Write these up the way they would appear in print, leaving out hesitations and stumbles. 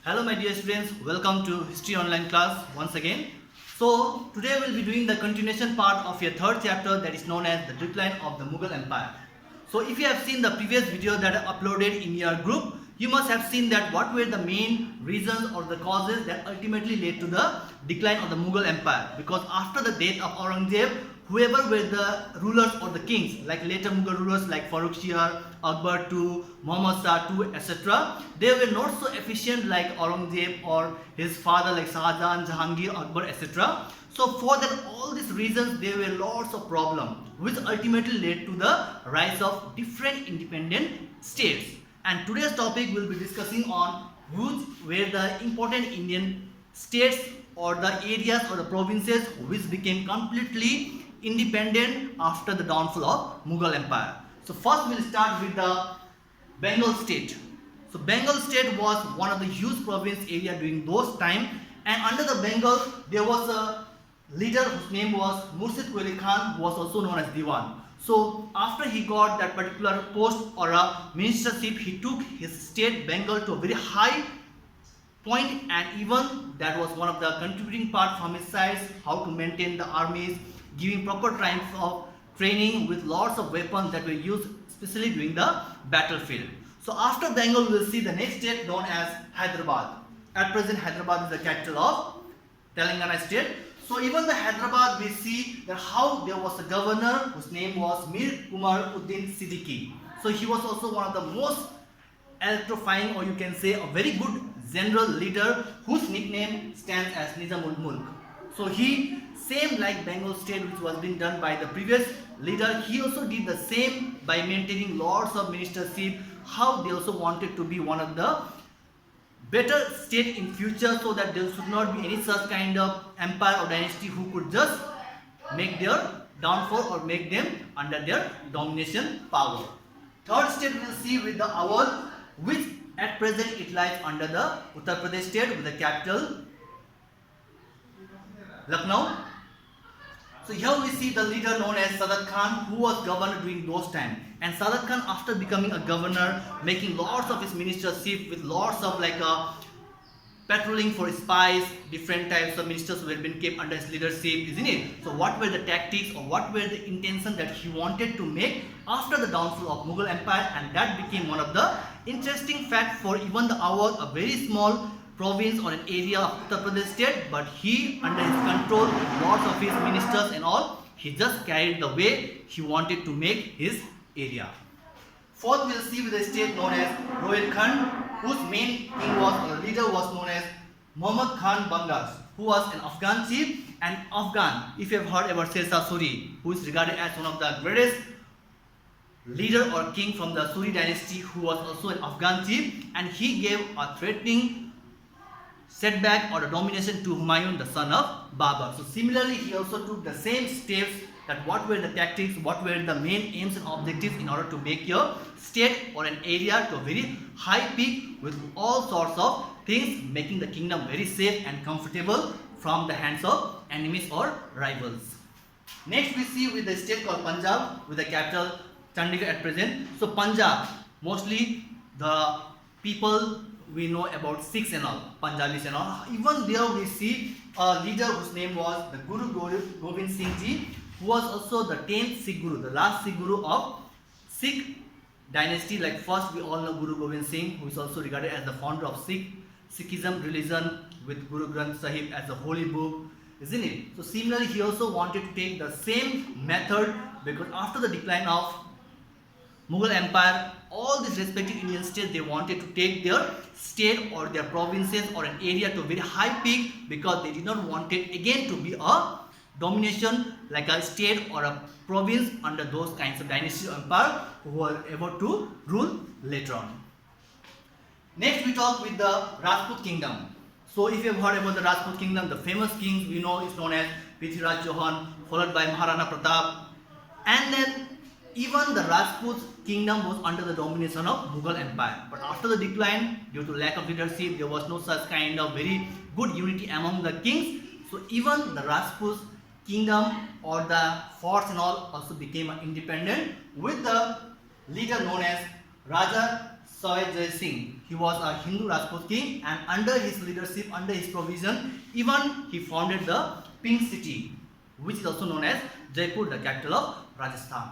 Hello my dear students, welcome to History Online class once again. So today we'll be doing the continuation part of your third chapter that is known as the decline of the Mughal Empire. So if you have seen the previous video that I uploaded in your group, you must have seen that what were the main reasons or the causes that ultimately led to the decline of the Mughal Empire. Because after the death of Aurangzeb, whoever were the rulers or the kings, like later Mughal rulers like Farrukh Shah, Akbar II, Muhammad Shah II, etc., they were not so efficient like Aurangzeb or his father like Shah Jahan, Jahangir, Akbar, etc. So for that all these reasons there were lots of problems which ultimately led to the rise of different independent states. And today's topic will be discussing on which were the important Indian states or the areas or the provinces which became completely independent after the downfall of Mughal Empire. So first we'll start with the Bengal state. So Bengal state was one of the huge province area during those time, and under the Bengal there was a leader whose name was Murshid Quali Khan, who was also known as Diwan. So after he got that particular post or a ministership, he took his state Bengal to a very high point, and even that was one of the contributing part from his side, how to maintain the armies, giving proper times of training with lots of weapons that were used especially during the battlefield. So after Bengal we will see the next state known as Hyderabad. At present Hyderabad is the capital of Telangana state. So even the Hyderabad we see that how there was a governor whose name was Mir Kumar Uddin Siddiqui. So he was also one of the most electrifying, or you can say a very good general leader whose nickname stands as Nizamul Mulk. So he, same like Bengal state which was being done by the previous leader, he also did the same by maintaining lots of ministership, how they also wanted to be one of the better state in future, so that there should not be any such kind of empire or dynasty who could just make their downfall or make them under their domination power. Third state we will see with the Awadh, which at present it lies under the Uttar Pradesh state with the capital Lucknow. So here we see the leader known as Sadat Khan, who was governor during those times. And Sadat Khan, after becoming a governor, making lots of his ministership with lots of patrolling for spies, different types of ministers who had been kept under his leadership, isn't it? So what were the tactics or what were the intentions that he wanted to make after the downfall of Mughal Empire, and that became one of the interesting facts for even the Awadh, a very small province or an area of Uttar Pradesh state, but he, under his control, lots of his ministers and all, he just carried the way he wanted to make his area. Fourth, we'll see with a state known as Rohilkhand, whose main king was, or leader was known as Muhammad Khan Bangas, who was an Afghan chief. And Afghan, if you have heard about Shershah Suri, who is regarded as one of the greatest leader or king from the Suri dynasty, who was also an Afghan chief, and he gave a threatening setback or a domination to Humayun, the son of Babur. So similarly, he also took the same steps, that what were the tactics, what were the main aims and objectives in order to make your state or an area to a very high peak with all sorts of things, making the kingdom very safe and comfortable from the hands of enemies or rivals. Next we see with the state called Punjab with the capital Chandigarh at present. So Punjab, mostly the people we know about Sikhs and all, Punjabis and all. Even there we see a leader whose name was the Guru Gobind Singh Ji, who was also the 10th Sikh Guru, the last Sikh Guru of Sikh dynasty. Like first we all know Guru Gobind Singh, who is also regarded as the founder of Sikhism religion, with Guru Granth Sahib as a holy book, isn't it? So similarly he also wanted to take the same method, because after the decline of Mughal Empire, all these respective Indian states, they wanted to take their state or their provinces or an area to a very high peak, because they did not want it again to be a domination like a state or a province under those kinds of dynasty or empire who were able to rule later on. Next we talk with the Rajput kingdom. So if you have heard about the Rajput kingdom, the famous king we know is known as Prithviraj Chauhan, followed by Maharana Pratap, and then even the Rajput kingdom was under the domination of Mughal Empire. But after the decline, due to lack of leadership, there was no such kind of very good unity among the kings. So even the Rajput kingdom or the forts and all also became independent, with the leader known as Raja Sawai Jai Singh. He was a Hindu Rajput king, and under his leadership, under his provision, even he founded the Pink City, which is also known as Jaipur, the capital of Rajasthan.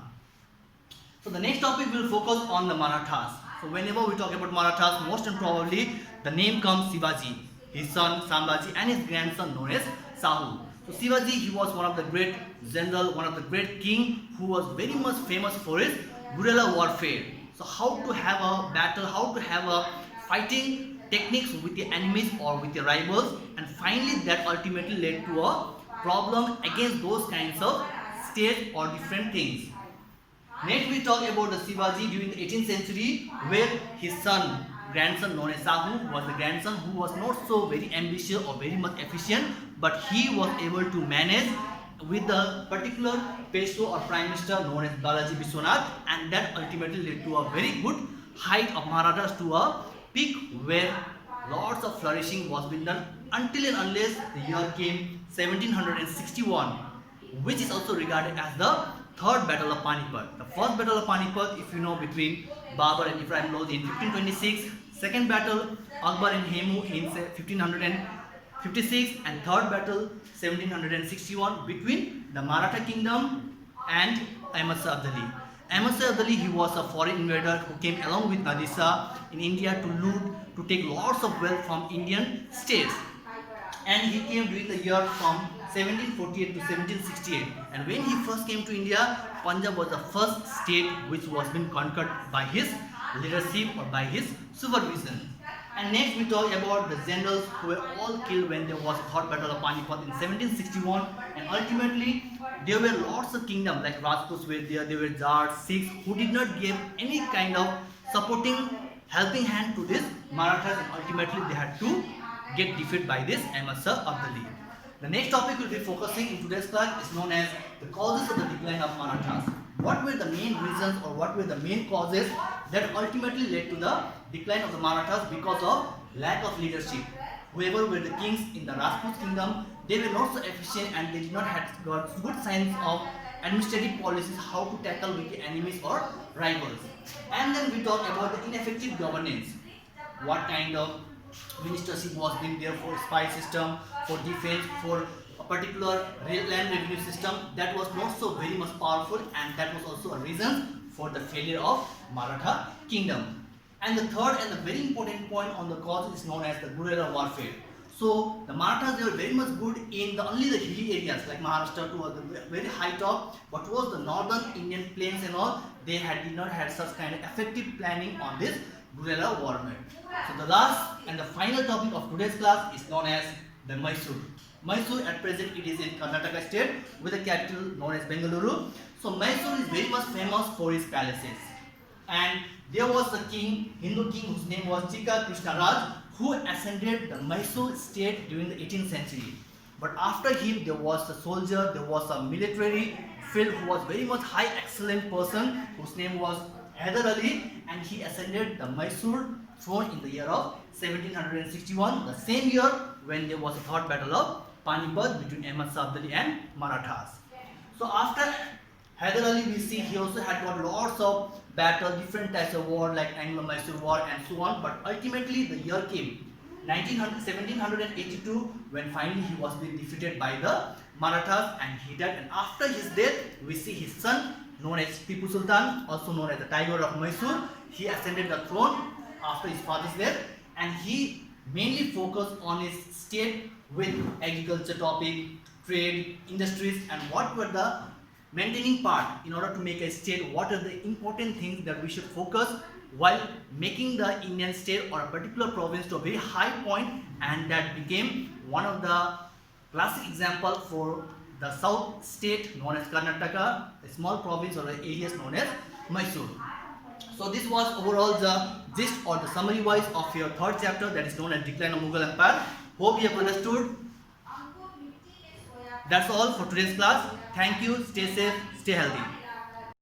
So the next topic will focus on the Marathas. So whenever we talk about Marathas, most and probably the name comes Shivaji, his son Sambhaji, and his grandson known as Shahu. So Shivaji, he was one of the great general, one of the great king who was very much famous for his guerrilla warfare. So how to have a battle, how to have a fighting techniques with the enemies or with the rivals, and finally that ultimately led to a problem against those kinds of states or different things. Next we talk about the Shivaji during the 18th century, where his son, grandson known as Shahu, was the grandson who was not so very ambitious or very much efficient, but he was able to manage with the particular Peso or Prime Minister known as Balaji Vishwanath, and that ultimately led to a very good height of Marathas to a peak where lots of flourishing was being done until and unless the year came 1761, which is also regarded as the third battle of Panipat. The first battle of Panipat, if you know, between Babur and Ibrahim Lodi in 1526, second battle Akbar and Hemu in 1556, and third battle 1761 between the Maratha kingdom and Ahmad Shah Abdali. Ahmad Shah Abdali, he was a foreign invader who came along with Nadir Shah in India to loot, to take lots of wealth from Indian states. And he came during the year from 1748 to 1768. And when he first came to India, Punjab was the first state which was being conquered by his leadership or by his supervision. And next we talk about the generals who were all killed when there was a hot battle of Panipat in 1761. And ultimately there were lots of kingdoms like Rajputs were there were Jats, Sikhs who did not give any kind of supporting, helping hand to this Marathas, and ultimately they had to get defeated by this Ahmad Shah Abdali. The next topic we'll be focusing in today's class is known as the causes of the decline of Marathas. What were the main reasons or what were the main causes that ultimately led to the decline of the Marathas because of lack of leadership? Whoever were the kings in the Rajput kingdom, they were not so efficient and they did not have got good signs of administrative policies, how to tackle with the enemies or rivals. And then we talk about the ineffective governance. What kind of ministership was being there for spy system, for defense, for a particular land revenue system that was not so very much powerful, and that was also a reason for the failure of Maratha kingdom. And the third and the very important point on the cause is known as the guerrilla warfare. So the Marathas, they were very much good in only the hilly areas like Maharashtra to the very high top, but towards the northern Indian plains and all, they did not have such kind of effective planning on this guerrilla warfare. So the last and the final topic of today's class is known as the Mysore. Mysore at present it is in Karnataka state with a capital known as Bengaluru. So Mysore is very much famous for its palaces. And there was a king, Hindu king whose name was Chika Krishna Raj, who ascended the Mysore state during the 18th century. But after him there was a soldier, there was a military field who was very much high excellent person whose name was Hyder Ali, and he ascended the Mysore throne in the year of 1761, the same year when there was a third battle of Panipat between Ahmad Shah Abdali and Marathas. So after Hyder Ali, we see he also had got lots of battles, different types of war like Anglo-Mysore war and so on, but ultimately the year came 1782 when finally he was being defeated by the Marathas and he died, and after his death we see his son known as Tipu Sultan, also known as the Tiger of Mysore. He ascended the throne after his father's death, and he mainly focused on his state with agriculture topic, trade, industries, and what were the maintaining part in order to make a state, what are the important things that we should focus while making the Indian state or a particular province to a very high point, and that became one of the classic example for the south state known as Karnataka, a small province or areas known as Mysore. So this was overall the gist or the summary wise of your third chapter, that is known as Decline of Mughal Empire. Hope you have understood. That's all for today's class. Thank you. Stay safe. Stay healthy.